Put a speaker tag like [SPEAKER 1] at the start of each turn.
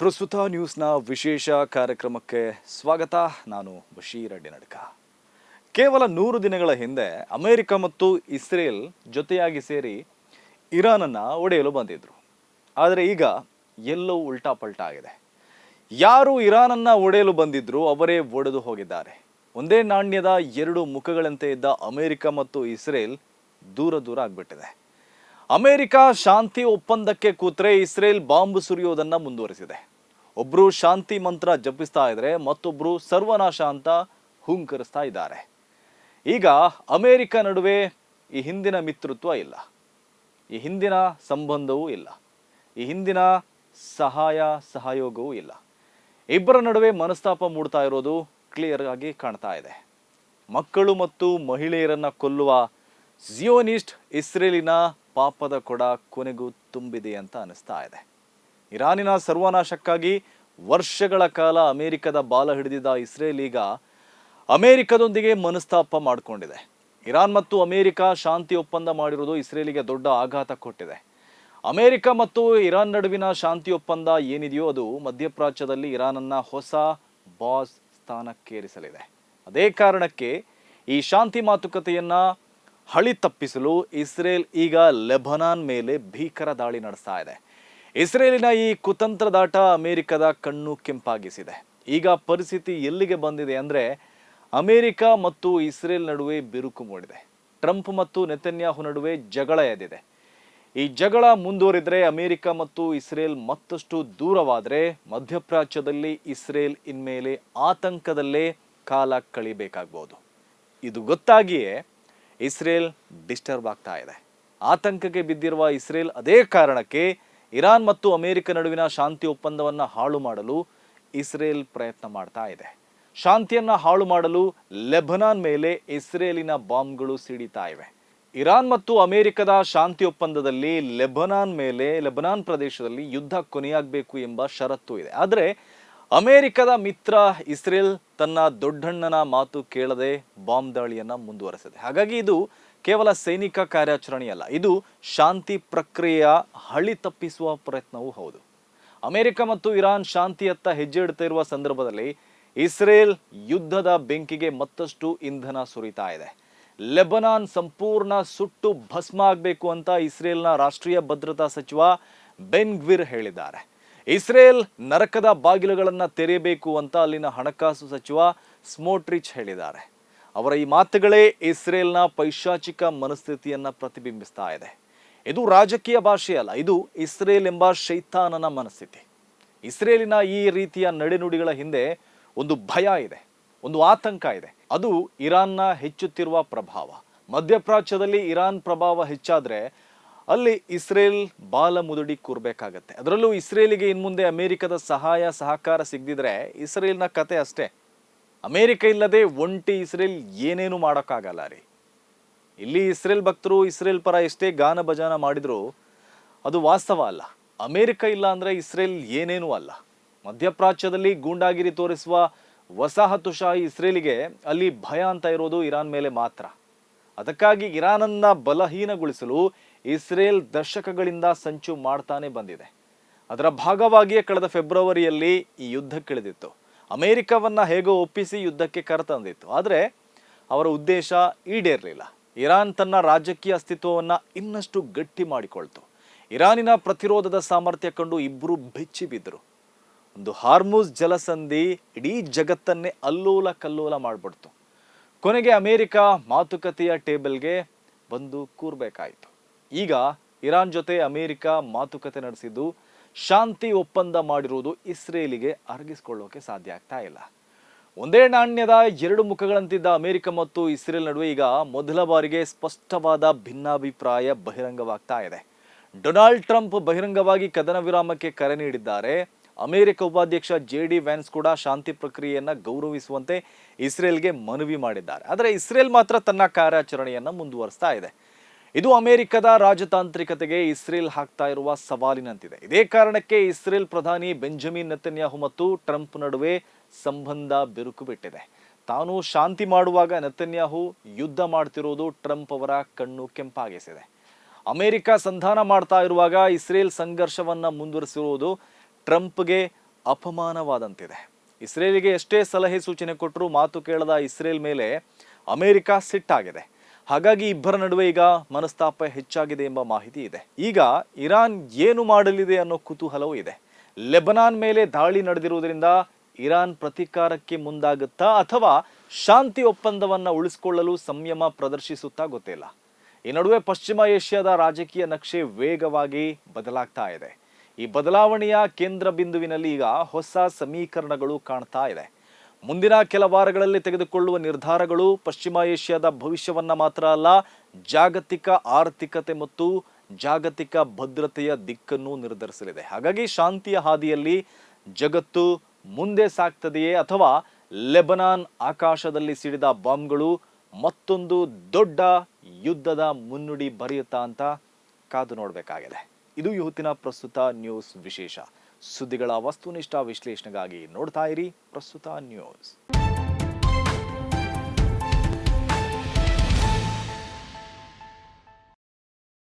[SPEAKER 1] ಪ್ರಸ್ತುತ ನ್ಯೂಸ್ನ ವಿಶೇಷ ಕಾರ್ಯಕ್ರಮಕ್ಕೆ ಸ್ವಾಗತ. ನಾನು ಬಶೀರ್ ಅಡ್ಡಿನಡ್ಕ. ಕೇವಲ 100 ದಿನಗಳ ಹಿಂದೆ ಅಮೆರಿಕ ಮತ್ತು ಇಸ್ರೇಲ್ ಜೊತೆಯಾಗಿ ಸೇರಿ ಇರಾನನ್ನು ಒಡೆಯಲು ಬಂದಿದ್ರು. ಆದರೆ ಈಗ ಎಲ್ಲವೂ ಉಲ್ಟಾ ಪಲ್ಟಾ ಆಗಿದೆ. ಯಾರು ಇರಾನನ್ನು ಒಡೆಯಲು ಬಂದಿದ್ರು ಅವರೇ ಒಡೆದು ಹೋಗಿದ್ದಾರೆ. ಒಂದೇ ನಾಣ್ಯದ ಎರಡು ಮುಖಗಳಂತೆ ಇದ್ದ ಅಮೆರಿಕ ಮತ್ತು ಇಸ್ರೇಲ್ ದೂರ ದೂರ ಆಗ್ಬಿಟ್ಟಿದೆ. ಅಮೆರಿಕ ಶಾಂತಿ ಒಪ್ಪಂದಕ್ಕೆ ಕೂತ್ರೆ ಇಸ್ರೇಲ್ ಬಾಂಬ್ ಸುರಿಯೋದನ್ನ ಮುಂದುವರಿಸಿದೆ. ಒಬ್ರು ಶಾಂತಿ ಮಂತ್ರ ಜಪಿಸ್ತಾ ಇದ್ರೆ ಮತ್ತೊಬ್ರು ಸರ್ವನಾಶ ಅಂತ ಹುಂಕರಿಸ್ತಾ ಇದ್ದಾರೆ. ಈಗ ಅಮೆರಿಕ ನಡುವೆ ಈ ಹಿಂದಿನ ಮಿತ್ರತ್ವ ಇಲ್ಲ, ಈ ಹಿಂದಿನ ಸಂಬಂಧವೂ ಇಲ್ಲ, ಈ ಹಿಂದಿನ ಸಹಯೋಗವೂ ಇಲ್ಲ. ಇಬ್ಬರ ನಡುವೆ ಮನಸ್ತಾಪ ಮೂಡ್ತಾ ಇರೋದು ಕ್ಲಿಯರ್ ಆಗಿ ಕಾಣ್ತಾ ಇದೆ. ಮಕ್ಕಳು ಮತ್ತು ಮಹಿಳೆಯರನ್ನ ಕೊಲ್ಲುವ ಜಿಯೋನಿಸ್ಟ್ ಇಸ್ರೇಲಿನ ಪಾಪದ ಕೊಡ ಕೊನೆಗೂ ತುಂಬಿದೆ ಅಂತ ಅನಿಸ್ತಾ ಇದೆ. ಇರಾನಿನ ಸರ್ವನಾಶಕ್ಕಾಗಿ ವರ್ಷಗಳ ಕಾಲ ಅಮೆರಿಕದ ಬಾಲ ಹಿಡಿದಿದ್ದ ಇಸ್ರೇಲ್ ಈಗ ಅಮೆರಿಕದೊಂದಿಗೆ ಮನಸ್ತಾಪ ಮಾಡಿಕೊಂಡಿದೆ. ಇರಾನ್ ಮತ್ತು ಅಮೆರಿಕ ಶಾಂತಿ ಒಪ್ಪಂದ ಮಾಡಿರುವುದು ಇಸ್ರೇಲಿಗೆ ದೊಡ್ಡ ಆಘಾತ ಕೊಟ್ಟಿದೆ. ಅಮೆರಿಕ ಮತ್ತು ಇರಾನ್ ನಡುವಿನ ಶಾಂತಿ ಒಪ್ಪಂದ ಏನಿದೆಯೋ ಅದು ಮಧ್ಯಪ್ರಾಚ್ಯದಲ್ಲಿ ಇರಾನನ್ನ ಹೊಸ ಬಾಸ್ ಸ್ಥಾನಕ್ಕೇರಿಸಲಿದೆ. ಅದೇ ಕಾರಣಕ್ಕೆ ಈ ಶಾಂತಿ ಮಾತುಕತೆಯನ್ನ ಹಳಿ ತಪ್ಪಿಸಲು ಇಸ್ರೇಲ್ ಈಗ ಲೆಬನಾನ್ ಮೇಲೆ ಭೀಕರ ದಾಳಿ ನಡೆಸ್ತಾ ಇದೆ. ಇಸ್ರೇಲಿನ ಈ ಕುತಂತ್ರದಾಟ ಅಮೆರಿಕದ ಕಣ್ಣು ಕೆಂಪಾಗಿಸಿದೆ. ಈಗ ಪರಿಸ್ಥಿತಿ ಎಲ್ಲಿಗೆ ಬಂದಿದೆ ಅಂದರೆ ಅಮೆರಿಕ ಮತ್ತು ಇಸ್ರೇಲ್ ನಡುವೆ ಬಿರುಕು ಮೂಡಿದೆ. ಟ್ರಂಪ್ ಮತ್ತು ನೆತನ್ಯಾಹು ನಡುವೆ ಜಗಳ ಎದ್ದಿದೆ. ಈ ಜಗಳ ಮುಂದುವರಿದ್ರೆ ಅಮೆರಿಕ ಮತ್ತು ಇಸ್ರೇಲ್ ಮತ್ತಷ್ಟು ದೂರವಾದರೆ ಮಧ್ಯಪ್ರಾಚ್ಯದಲ್ಲಿ ಇಸ್ರೇಲ್ ಇನ್ಮೇಲೆ ಆತಂಕದಲ್ಲೇ ಕಾಲ ಕಳಿಬೇಕಾಗ್ಬೋದು. ಇದು ಗೊತ್ತಾಗಿಯೇ ಇಸ್ರೇಲ್ ಡಿಸ್ಟರ್ಬ್ ಆಗ್ತಾ ಇದೆ. ಆತಂಕಕ್ಕೆ ಬಿದ್ದಿರುವ ಇಸ್ರೇಲ್ ಅದೇ ಕಾರಣಕ್ಕೆ ಇರಾನ್ ಮತ್ತು ಅಮೆರಿಕ ನಡುವಿನ ಶಾಂತಿ ಒಪ್ಪಂದವನ್ನು ಹಾಳು ಮಾಡಲು ಇಸ್ರೇಲ್ ಪ್ರಯತ್ನ ಮಾಡ್ತಾ ಇದೆ. ಶಾಂತಿಯನ್ನ ಹಾಳು ಮಾಡಲು ಲೆಬನಾನ್ ಮೇಲೆ ಇಸ್ರೇಲಿನ ಬಾಂಬ್ಗಳು ಸಿಡಿತಾ ಇವೆ. ಇರಾನ್ ಮತ್ತು ಅಮೆರಿಕದ ಶಾಂತಿ ಒಪ್ಪಂದದಲ್ಲಿ ಲೆಬನಾನ್ ಪ್ರದೇಶದಲ್ಲಿ ಯುದ್ಧ ಕೊನೆಯಾಗಬೇಕು ಎಂಬ ಷರತ್ತು ಇದೆ. ಆದರೆ ಅಮೆರಿಕದ ಮಿತ್ರ ಇಸ್ರೇಲ್ ತನ್ನ ದೊಡ್ಡಣ್ಣನ ಮಾತು ಕೇಳದೆ ಬಾಂಬ್ ದಾಳಿಯನ್ನ ಮುಂದುವರೆಸಿದೆ. ಹಾಗಾಗಿ ಇದು ಕೇವಲ ಸೈನಿಕ ಕಾರ್ಯಾಚರಣೆಯಲ್ಲ, ಇದು ಶಾಂತಿ ಪ್ರಕ್ರಿಯೆಯ ಹಳಿ ತಪ್ಪಿಸುವ ಪ್ರಯತ್ನವೂ ಹೌದು. ಅಮೆರಿಕ ಮತ್ತು ಇರಾನ್ ಶಾಂತಿಯತ್ತ ಹೆಜ್ಜೆ ಇಡ್ತಾ ಇರುವ ಸಂದರ್ಭದಲ್ಲಿ ಇಸ್ರೇಲ್ ಯುದ್ಧದ ಬೆಂಕಿಗೆ ಮತ್ತಷ್ಟು ಇಂಧನ ಸುರಿತಾ ಇದೆ. ಲೆಬನಾನ್ ಸಂಪೂರ್ಣ ಸುಟ್ಟು ಭಸ್ಮ ಆಗಬೇಕು ಅಂತ ಇಸ್ರೇಲ್ನ ರಾಷ್ಟ್ರೀಯ ಭದ್ರತಾ ಸಚಿವ ಬೆನ್ ಗ್ವಿರ್ ಹೇಳಿದ್ದಾರೆ. ಇಸ್ರೇಲ್ ನರಕದ ಬಾಗಿಲುಗಳನ್ನು ತೆರೆಯಬೇಕು ಅಂತ ಅಲ್ಲಿನ ಹಣಕಾಸು ಸಚಿವ ಸ್ಮೋಟ್ರಿಚ್ ಹೇಳಿದ್ದಾರೆ. ಅವರ ಈ ಮಾತುಗಳೇ ಇಸ್ರೇಲ್ನ ಪೈಶಾಚಿಕ ಮನಸ್ಥಿತಿಯನ್ನ ಪ್ರತಿಬಿಂಬಿಸ್ತಾ ಇದೆ. ಇದು ರಾಜಕೀಯ ಭಾಷೆ ಅಲ್ಲ, ಇದು ಇಸ್ರೇಲ್ ಎಂಬ ಶೈತಾನನ ಮನಸ್ಥಿತಿ. ಇಸ್ರೇಲಿನ ಈ ರೀತಿಯ ನಡೆನುಡಿಗಳ ಹಿಂದೆ ಒಂದು ಭಯ ಇದೆ, ಒಂದು ಆತಂಕ ಇದೆ. ಅದು ಇರಾನ್ನ ಹೆಚ್ಚುತ್ತಿರುವ ಪ್ರಭಾವ. ಮಧ್ಯಪ್ರಾಚ್ಯದಲ್ಲಿ ಇರಾನ್ ಪ್ರಭಾವ ಹೆಚ್ಚಾದ್ರೆ ಅಲ್ಲಿ ಇಸ್ರೇಲ್ ಬಾಲ ಮುದುಡಿ ಕೂರ್ಬೇಕಾಗತ್ತೆ. ಅದರಲ್ಲೂ ಇಸ್ರೇಲಿಗೆ ಇನ್ಮುಂದೆ ಅಮೆರಿಕದ ಸಹಕಾರ ಸಿಗದಿದ್ರೆ ಇಸ್ರೇಲ್ನ ಕತೆ ಅಷ್ಟೇ. ಅಮೆರಿಕ ಇಲ್ಲದೆ ಒಂಟಿ ಇಸ್ರೇಲ್ ಏನೇನು ಮಾಡೋಕ್ಕಾಗಲ್ಲ ರೀ. ಇಲ್ಲಿ ಇಸ್ರೇಲ್ ಭಕ್ತರು ಇಸ್ರೇಲ್ ಪರ ಎಷ್ಟೇ ಗಾನ ಭಜಾನ ಮಾಡಿದ್ರು ಅದು ವಾಸ್ತವ ಅಲ್ಲ. ಅಮೆರಿಕ ಇಲ್ಲ ಅಂದ್ರೆ ಇಸ್ರೇಲ್ ಏನೇನೂ ಅಲ್ಲ. ಮಧ್ಯಪ್ರಾಚ್ಯದಲ್ಲಿ ಗೂಂಡಾಗಿರಿ ತೋರಿಸುವ ವಸಾಹತುಶಾಹಿ ಇಸ್ರೇಲಿಗೆ ಅಲ್ಲಿ ಭಯ ಅಂತ ಇರೋದು ಇರಾನ್ ಮೇಲೆ ಮಾತ್ರ. ಅದಕ್ಕಾಗಿ ಇರಾನನ್ನ ಬಲಹೀನಗೊಳಿಸಲು ಇಸ್ರೇಲ್ ದಶಕಗಳಿಂದ ಸಂಚು ಮಾಡ್ತಾನೆ ಬಂದಿದೆ. ಅದರ ಭಾಗವಾಗಿಯೇ ಕಳೆದ ಫೆಬ್ರವರಿಯಲ್ಲಿ ಈ ಯುದ್ಧಕ್ಕಿಳಿದಿತ್ತು. ಅಮೆರಿಕವನ್ನ ಹೇಗೋ ಒಪ್ಪಿಸಿ ಯುದ್ಧಕ್ಕೆ ಕರೆತಂದಿತ್ತು. ಆದರೆ ಅವರ ಉದ್ದೇಶ ಈಡೇರಲಿಲ್ಲ. ಇರಾನ್ ತನ್ನ ರಾಜಕೀಯ ಅಸ್ತಿತ್ವವನ್ನು ಇನ್ನಷ್ಟು ಗಟ್ಟಿ ಮಾಡಿಕೊಳ್ತು. ಇರಾನಿನ ಪ್ರತಿರೋಧದ ಸಾಮರ್ಥ್ಯ ಕಂಡು ಇಬ್ಬರು ಬೆಚ್ಚಿ ಬಿದ್ದರು. ಒಂದು ಹಾರ್ಮುಜ್ ಜಲಸಂಧಿ ಇಡೀ ಜಗತ್ತನ್ನೇ ಅಲ್ಲೋಲ ಕಲ್ಲೋಲ ಮಾಡಿಬಿಡ್ತು. ಕೊನೆಗೆ ಅಮೆರಿಕ ಮಾತುಕತೆಯ ಟೇಬಲ್ಗೆ ಬಂದು ಕೂರ್ಬೇಕಾಯಿತು. ಈಗ ಇರಾನ್ ಜೊತೆ ಅಮೆರಿಕ ಮಾತುಕತೆ ನಡೆಸಿದ್ದು ಶಾಂತಿ ಒಪ್ಪಂದ ಮಾಡಿರುವುದು ಇಸ್ರೇಲಿಗೆ ಅರಗಿಸಿಕೊಳ್ಳೋಕೆ ಸಾಧ್ಯ ಆಗ್ತಾ ಇಲ್ಲ. ಒಂದೇ ನಾಣ್ಯದ ಎರಡು ಮುಖಗಳಂತಿದ್ದ ಅಮೆರಿಕ ಮತ್ತು ಇಸ್ರೇಲ್ ನಡುವೆ ಈಗ ಮೊದಲ ಬಾರಿಗೆ ಸ್ಪಷ್ಟವಾದ ಭಿನ್ನಾಭಿಪ್ರಾಯ ಬಹಿರಂಗವಾಗ್ತಾ ಇದೆ. ಡೊನಾಲ್ಡ್ ಟ್ರಂಪ್ ಬಹಿರಂಗವಾಗಿ ಕದನ ವಿರಾಮಕ್ಕೆ ಕರೆ ನೀಡಿದ್ದಾರೆ. ಅಮೆರಿಕ ಉಪಾಧ್ಯಕ್ಷ JD ವ್ಯಾನ್ಸ್ ಕೂಡ ಶಾಂತಿ ಪ್ರಕ್ರಿಯೆಯನ್ನ ಗೌರವಿಸುವಂತೆ ಇಸ್ರೇಲ್ಗೆ ಮನವಿ ಮಾಡಿದ್ದಾರೆ. ಆದರೆ ಇಸ್ರೇಲ್ ಮಾತ್ರ ತನ್ನ ಕಾರ್ಯಾಚರಣೆಯನ್ನ ಮುಂದುವರಿಸ್ತಾ ಇದೆ. ಇದು ಅಮೆರಿಕದ ರಾಜತಾಂತ್ರಿಕತೆಗೆ ಇಸ್ರೇಲ್ ಹಾಕ್ತಾ ಇರುವ ಸವಾಲಿನಂತಿದೆ. ಇದೇ ಕಾರಣಕ್ಕೆ ಇಸ್ರೇಲ್ ಪ್ರಧಾನಿ ಬೆಂಜಮಿನ್ ನೆತನ್ಯಾಹು ಮತ್ತು ಟ್ರಂಪ್ ನಡುವೆ ಸಂಬಂಧ ಬಿರುಕು ಬಿಟ್ಟಿದೆ. ತಾನು ಶಾಂತಿ ಮಾಡುವಾಗ ನೆತನ್ಯಾಹು ಯುದ್ಧ ಮಾಡ್ತಿರೋದು ಟ್ರಂಪ್ ಅವರ ಕಣ್ಣು ಕೆಂಪಾಗಿಸಿದೆ. ಅಮೆರಿಕ ಸಂಧಾನ ಮಾಡ್ತಾ ಇರುವಾಗ ಇಸ್ರೇಲ್ ಸಂಘರ್ಷವನ್ನ ಮುಂದುವರಿಸಿರುವುದು ಟ್ರಂಪ್ಗೆ ಅಪಮಾನವಾದಂತಿದೆ. ಇಸ್ರೇಲಿಗೆ ಎಷ್ಟೇ ಸಲಹೆ ಸೂಚನೆ ಕೊಟ್ಟರೂ ಮಾತು ಕೇಳದ ಇಸ್ರೇಲ್ ಮೇಲೆ ಅಮೆರಿಕ ಸಿಟ್ಟಾಗಿದೆ. ಹಾಗಾಗಿ ಇಬ್ಬರ ನಡುವೆ ಈಗ ಮನಸ್ತಾಪ ಹೆಚ್ಚಾಗಿದೆ ಎಂಬ ಮಾಹಿತಿ ಇದೆ. ಈಗ ಇರಾನ್ ಏನು ಮಾಡಲಿದೆ ಅನ್ನೋ ಕುತೂಹಲವೂ ಇದೆ. ಲೆಬನಾನ್ ಮೇಲೆ ದಾಳಿ ನಡೆದಿರುವುದರಿಂದ ಇರಾನ್ ಪ್ರತೀಕಾರಕ್ಕೆ ಮುಂದಾಗುತ್ತಾ ಅಥವಾ ಶಾಂತಿ ಒಪ್ಪಂದವನ್ನ ಉಳಿಸಿಕೊಳ್ಳಲು ಸಂಯಮ ಪ್ರದರ್ಶಿಸುತ್ತಾ ಗೊತ್ತಿಲ್ಲ. ಈ ನಡುವೆ ಪಶ್ಚಿಮ ಏಷ್ಯಾದ ರಾಜಕೀಯ ನಕ್ಷೆ ವೇಗವಾಗಿ ಬದಲಾಗ್ತಾ ಇದೆ. ಈ ಬದಲಾವಣೆಯ ಕೇಂದ್ರ ಬಿಂದುವಿನಲ್ಲಿ ಈಗ ಹೊಸ ಸಮೀಕರಣಗಳು ಕಾಣ್ತಾ ಇದೆ. ಮುಂದಿನ ಕೆಲ ವಾರಗಳಲ್ಲಿ ತೆಗೆದುಕೊಳ್ಳುವ ನಿರ್ಧಾರಗಳು ಪಶ್ಚಿಮ ಏಷ್ಯಾದ ಭವಿಷ್ಯವನ್ನ ಮಾತ್ರ ಅಲ್ಲ, ಜಾಗತಿಕ ಆರ್ಥಿಕತೆ ಮತ್ತು ಜಾಗತಿಕ ಭದ್ರತೆಯ ದಿಕ್ಕನ್ನು ನಿರ್ಧರಿಸಲಿದೆ. ಹಾಗಾಗಿ ಶಾಂತಿಯ ಹಾದಿಯಲ್ಲಿ ಜಗತ್ತು ಮುಂದೆ ಸಾಗ್ತದೆಯೇ ಅಥವಾ ಲೆಬನಾನ್ ಆಕಾಶದಲ್ಲಿ ಸಿಡಿದ ಬಾಂಬ್ಗಳು ಮತ್ತೊಂದು ದೊಡ್ಡ ಯುದ್ಧದ ಮುನ್ನುಡಿ ಬರೆಯುತ್ತಾ ಅಂತ ಕಾದು ನೋಡಬೇಕಾಗಿದೆ. ಇದು ಇವತ್ತಿನ ಪ್ರಸ್ತುತ ನ್ಯೂಸ್ ವಿಶೇಷ. ಸುದ್ದಿಗಳ ವಸ್ತುನಿಷ್ಠ ವಿಶ್ಲೇಷಣೆಗಾಗಿ ನೋಡ್ತಾ ಇರಿ ಪ್ರಸ್ತುತ ನ್ಯೂಸ್.